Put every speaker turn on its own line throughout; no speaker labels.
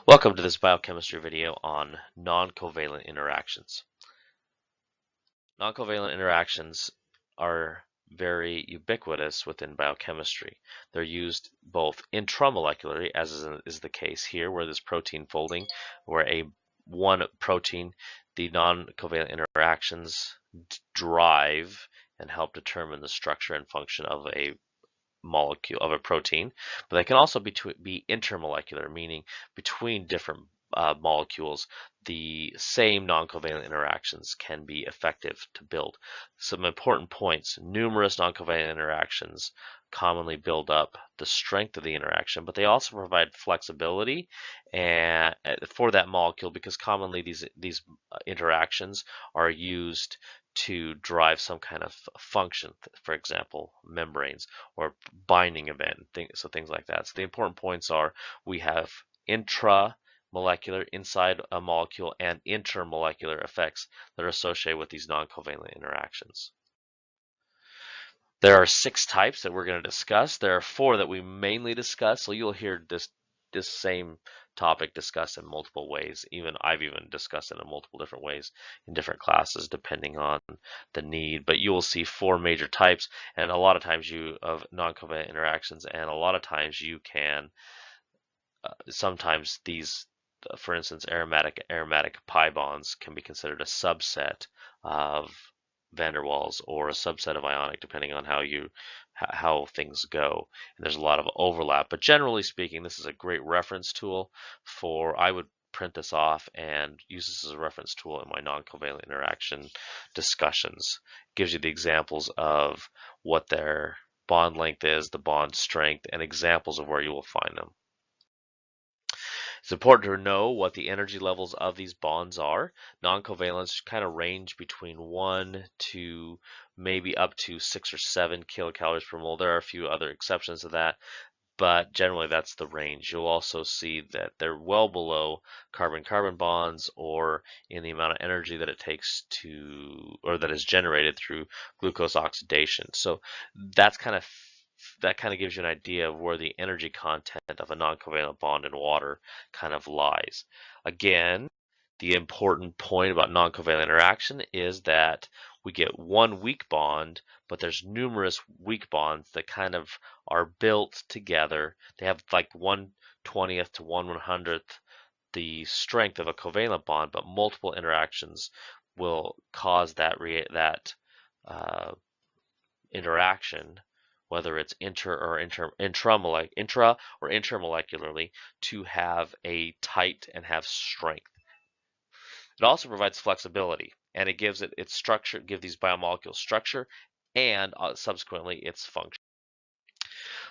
Welcome to this biochemistry video on non-covalent interactions. Non-covalent interactions are very ubiquitous within biochemistry. They're used both intramolecularly, as is the case here, where there's protein folding, where one protein, the non-covalent interactions drive and help determine the structure and function of a molecule of a protein, but they can also be intermolecular, meaning between different molecules, the same non-covalent interactions can be effective to build. Some important points: numerous non-covalent interactions commonly build up the strength of the interaction, but they also provide flexibility and for that molecule, because commonly these interactions are used to drive some kind of function, for example, membranes or binding event, things like that. So the important points are we have intramolecular inside a molecule and intermolecular effects that are associated with these non-covalent interactions. There are 6 types that we're going to discuss. There are 4 that we mainly discuss, so you'll hear this same topic discussed in multiple ways. I've even discussed it in multiple different ways in different classes depending on the need. But you will see 4 major types, and a lot of times of non-covalent interactions, and a lot of times you can sometimes these, for instance, aromatic pi bonds can be considered a subset of van der Waals or a subset of ionic, depending on how things go. And there's a lot of overlap, but generally speaking, this is a great reference tool I would print this off and use this as a reference tool in my non-covalent interaction discussions. It gives you the examples of what their bond length is, the bond strength, and examples of where you will find them. It's important to know what the energy levels of these bonds are. Non-covalents kind of range between 1 to maybe up to 6 or 7 kilocalories per mole. There are a few other exceptions to that, but generally that's the range. You'll also see that they're well below carbon-carbon bonds, or in the amount of energy that it takes or that is generated through glucose oxidation. So that kind of gives you an idea of where the energy content of a non-covalent bond in water kind of lies. Again, the important point about non-covalent interaction is that we get one weak bond, but there's numerous weak bonds that kind of are built together. They have like 1/20th to 1/100th the strength of a covalent bond, but multiple interactions will cause that interaction, whether it's intra or intermolecularly, to have a tight and have strength. It also provides flexibility, and it gives its structure, these biomolecules structure, and subsequently its function.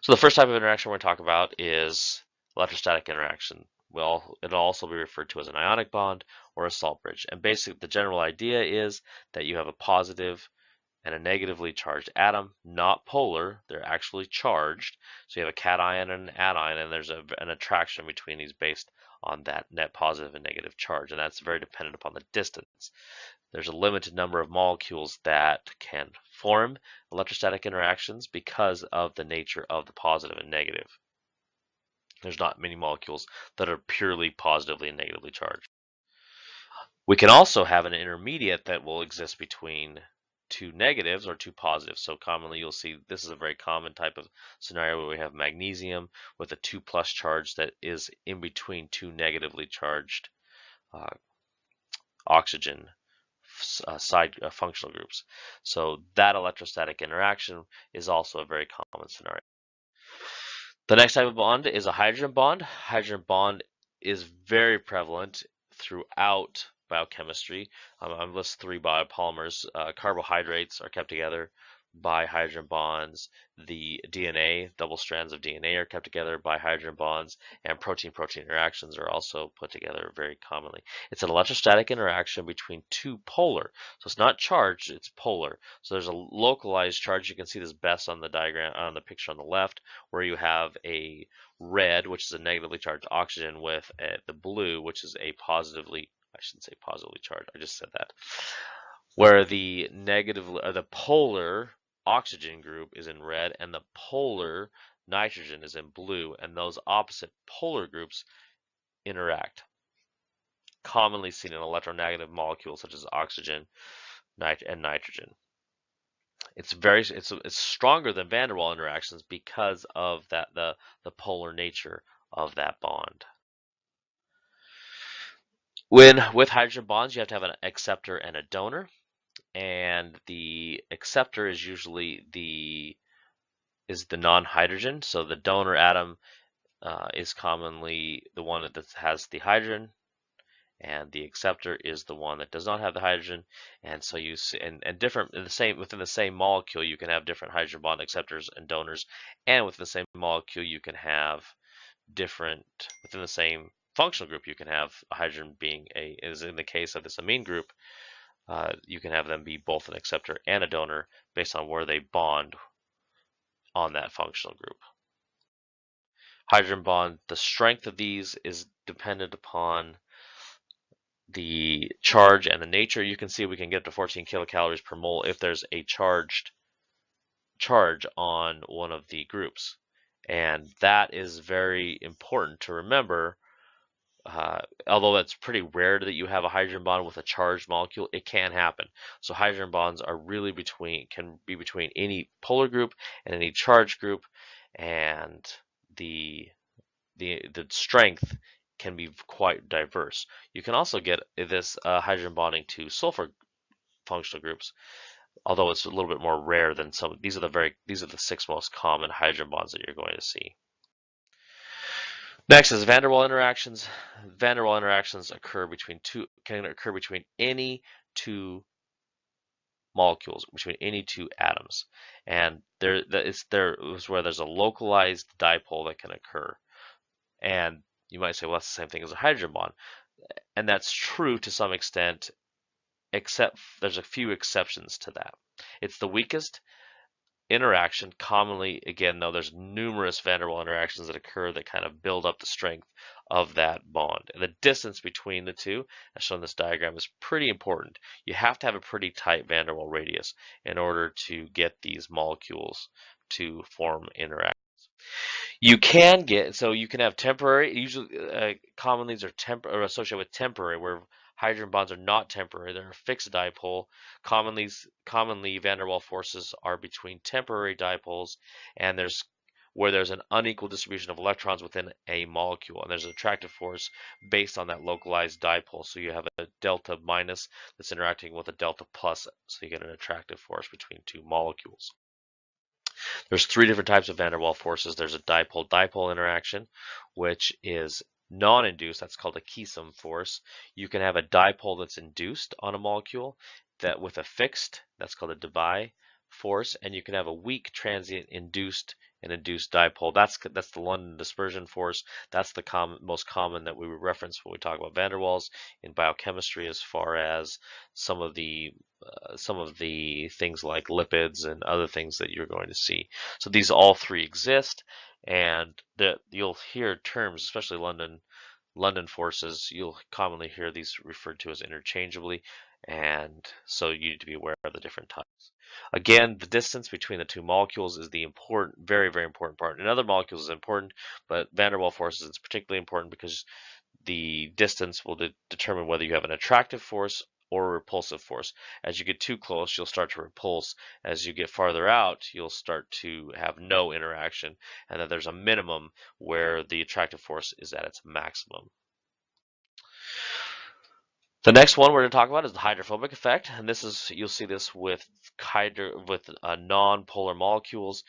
So the first type of interaction we're going to talk about is electrostatic interaction. Well, it'll also be referred to as an ionic bond or a salt bridge. And basically, the general idea is that you have a positive and a negatively charged atom, not polar, they're actually charged. So you have a cation and an anion, and there's an attraction between these based on that net positive and negative charge, and that's very dependent upon the distance. There's a limited number of molecules that can form electrostatic interactions because of the nature of the positive and negative. There's not many molecules that are purely positively and negatively charged. We can also have an intermediate that will exist between 2 negatives or 2 positives. So commonly you'll see this is a very common type of scenario where we have magnesium with a 2+ charge that is in between 2 negatively charged oxygen side functional groups. So that electrostatic interaction is also a very common scenario. The next type of bond is a hydrogen bond. Hydrogen bond is very prevalent throughout biochemistry. I list 3 biopolymers. Carbohydrates are kept together by hydrogen bonds. The DNA, double strands of DNA, are kept together by hydrogen bonds, and protein-protein interactions are also put together very commonly. It's an electrostatic interaction between 2 polar. So it's not charged, it's polar. So there's a localized charge. You can see this best on the diagram, on the picture on the left, where you have a red, which is a negatively charged oxygen, with the blue, which is a positively, I shouldn't say positively charged, I just said that, where the polar oxygen group is in red and the polar nitrogen is in blue, and those opposite polar groups interact, commonly seen in electronegative molecules such as oxygen and nitrogen. It's stronger than van der Waals interactions because of the polar nature of that bond. With hydrogen bonds, you have to have an acceptor and a donor, and the acceptor is usually the non-hydrogen. So the donor atom is commonly the one that has the hydrogen, and the acceptor is the one that does not have the hydrogen. And so you see, and different within the same molecule, you can have different hydrogen bond acceptors and donors, and within the same molecule, you can have different within the same functional group. You can have a hydrogen being as in the case of this amine group, you can have them be both an acceptor and a donor based on where they bond on that functional group. Hydrogen bond, the strength of these is dependent upon the charge and the nature. You can see we can get to 14 kilocalories per mole if there's a charge on one of the groups. And that is very important to remember. Although it's pretty rare that you have a hydrogen bond with a charged molecule, it can happen. So hydrogen bonds are really can be between any polar group and any charged group, and the strength can be quite diverse. You can also get this hydrogen bonding to sulfur functional groups, although it's a little bit more rare than some. These are the 6 most common hydrogen bonds that you're going to see. Next is van der Waals interactions. Van der Waals interactions can occur between any two molecules, between any two atoms, and there is where there's a localized dipole that can occur. And you might say, well, that's the same thing as a hydrogen bond, and that's true to some extent, except there's a few exceptions to that. It's the weakest interaction. Commonly, again, though, there's numerous van der Waals interactions that occur that kind of build up the strength of that bond. And the distance between the two, as shown in this diagram, is pretty important. You have to have a pretty tight van der Waals radius in order to get these molecules to form interactions. You can have temporary. Usually, commonly these are associated with temporary, where hydrogen bonds are not temporary; they're a fixed dipole. Commonly van der Waals forces are between temporary dipoles, and where there's an unequal distribution of electrons within a molecule, and there's an attractive force based on that localized dipole. So you have a delta minus that's interacting with a delta plus, so you get an attractive force between two molecules. There's 3 different types of van der Waals forces. There's a dipole-dipole interaction, which is non-induced. That's called a Keesom force. You can have a dipole that's induced on a molecule that with a fixed, that's called a Debye force, and you can have a weak transient induced dipole. That's the London dispersion force. That's the most common that we would reference when we talk about van der Waals in biochemistry, as far as some of the things like lipids and other things that you're going to see. So these all 3 exist, and you'll hear terms, especially London forces, you'll commonly hear these referred to as interchangeably, and so you need to be aware of the different types. Again, the distance between the two molecules is the very, very important part. In other molecules is important, but van der Waals forces is particularly important because the distance will determine whether you have an attractive force or a repulsive force. As you get too close, you'll start to repulse. As you get farther out, you'll start to have no interaction, and then there's a minimum where the attractive force is at its maximum. The next one we're going to talk about is the hydrophobic effect, and you'll see this with non-polar molecules.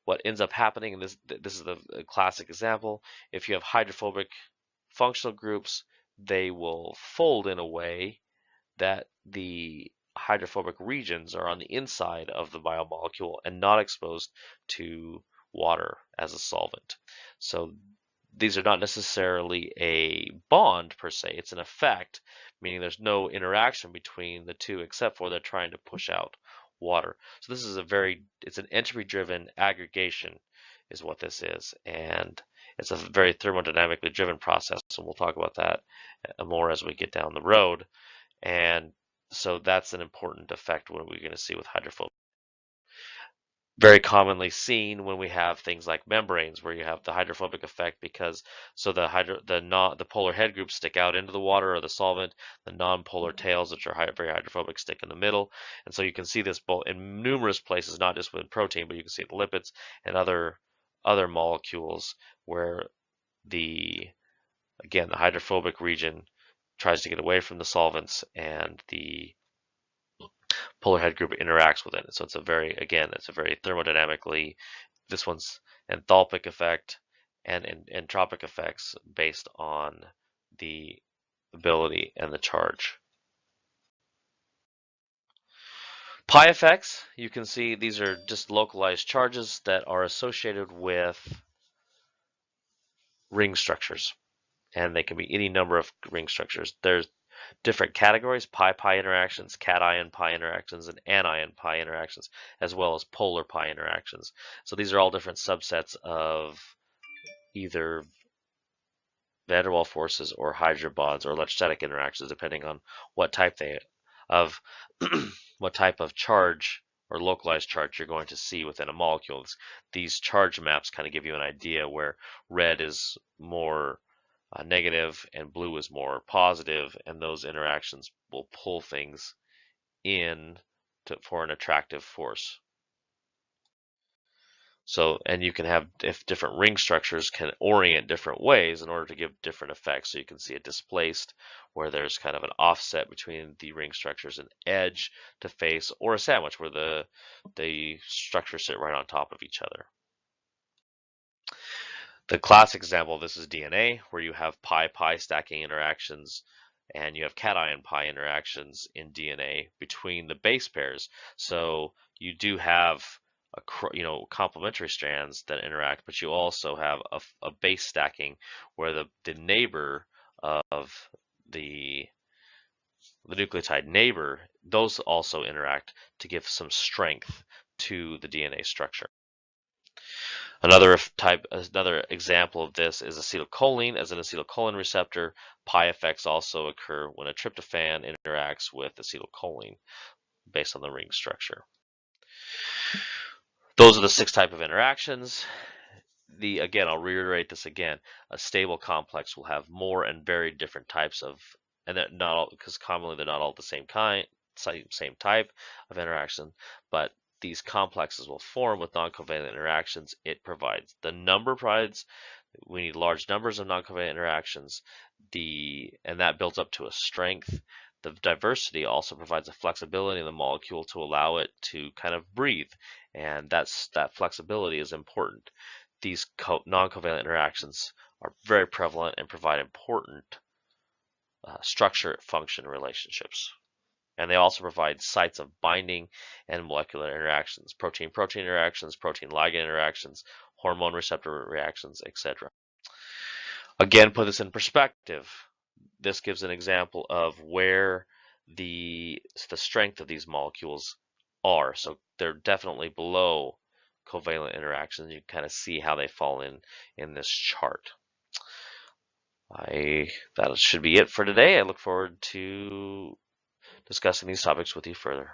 What ends up happening, and this is the classic example, if you have hydrophobic functional groups, they will fold in a way that the hydrophobic regions are on the inside of the biomolecule and not exposed to water as a solvent. So these are not necessarily a bond per se, it's an effect, meaning there's no interaction between the two except for they're trying to push out water. So this is it's an entropy-driven aggregation is what this is, and it's a very thermodynamically driven process, and we'll talk about that more as we get down the road. And so that's an important effect what we're going to see with hydrophobic. very commonly seen when we have things like membranes, where you have the hydrophobic effect, because the polar head groups stick out into the water or the solvent, the non-polar tails, which are very hydrophobic, stick in the middle, and so you can see this both in numerous places, not just with protein, but you can see it in lipids and other molecules where again the hydrophobic region tries to get away from the solvents and the polar head group interacts with it. So it's a very thermodynamically, this one's enthalpic effect and entropic effects based on the ability and the charge. Pi effects, you can see these are just localized charges that are associated with ring structures, and they can be any number of ring structures. There's different categories: pi-pi interactions, cation pi interactions, and anion pi interactions, as well as polar pi interactions. So these are all different subsets of either van der Waals forces or hydrogen bonds or electrostatic interactions, depending on what type of what type of charge or localized charge you're going to see within a molecule. These charge maps kind of give you an idea where red is more negative and blue is more positive, and those interactions will pull things in for an attractive force. So, and you can have if different ring structures can orient different ways in order to give different effects. So you can see it displaced where there's kind of an offset between the ring structures, an edge to face, or a sandwich where the structures sit right on top of each other. The classic example of this is DNA, where you have pi-pi stacking interactions and you have cation pi interactions in DNA between the base pairs. So you do have complementary strands that interact, but you also have a base stacking where the neighbor of the nucleotide neighbor, those also interact to give some strength to the DNA structure. Another example of this is acetylcholine. As an acetylcholine receptor, pi effects also occur when a tryptophan interacts with acetylcholine based on the ring structure. Those are the 6 types of interactions. Again, I'll reiterate this again. A stable complex will have more and very different types of, and they're not all, because commonly they're not all the same type of interaction, but these complexes will form with non-covalent interactions. We need large numbers of non-covalent interactions, and that builds up to a strength. The diversity also provides a flexibility in the molecule to allow it to kind of breathe, and that flexibility is important. These non-covalent interactions are very prevalent and provide important structure-function relationships. And they also provide sites of binding and molecular interactions, protein-protein interactions, protein-ligand interactions, hormone receptor reactions, etc. Again, put this in perspective. This gives an example of where the strength of these molecules are. So they're definitely below covalent interactions. You can kind of see how they fall in this chart. That should be it for today. I look forward to discussing these topics with you further.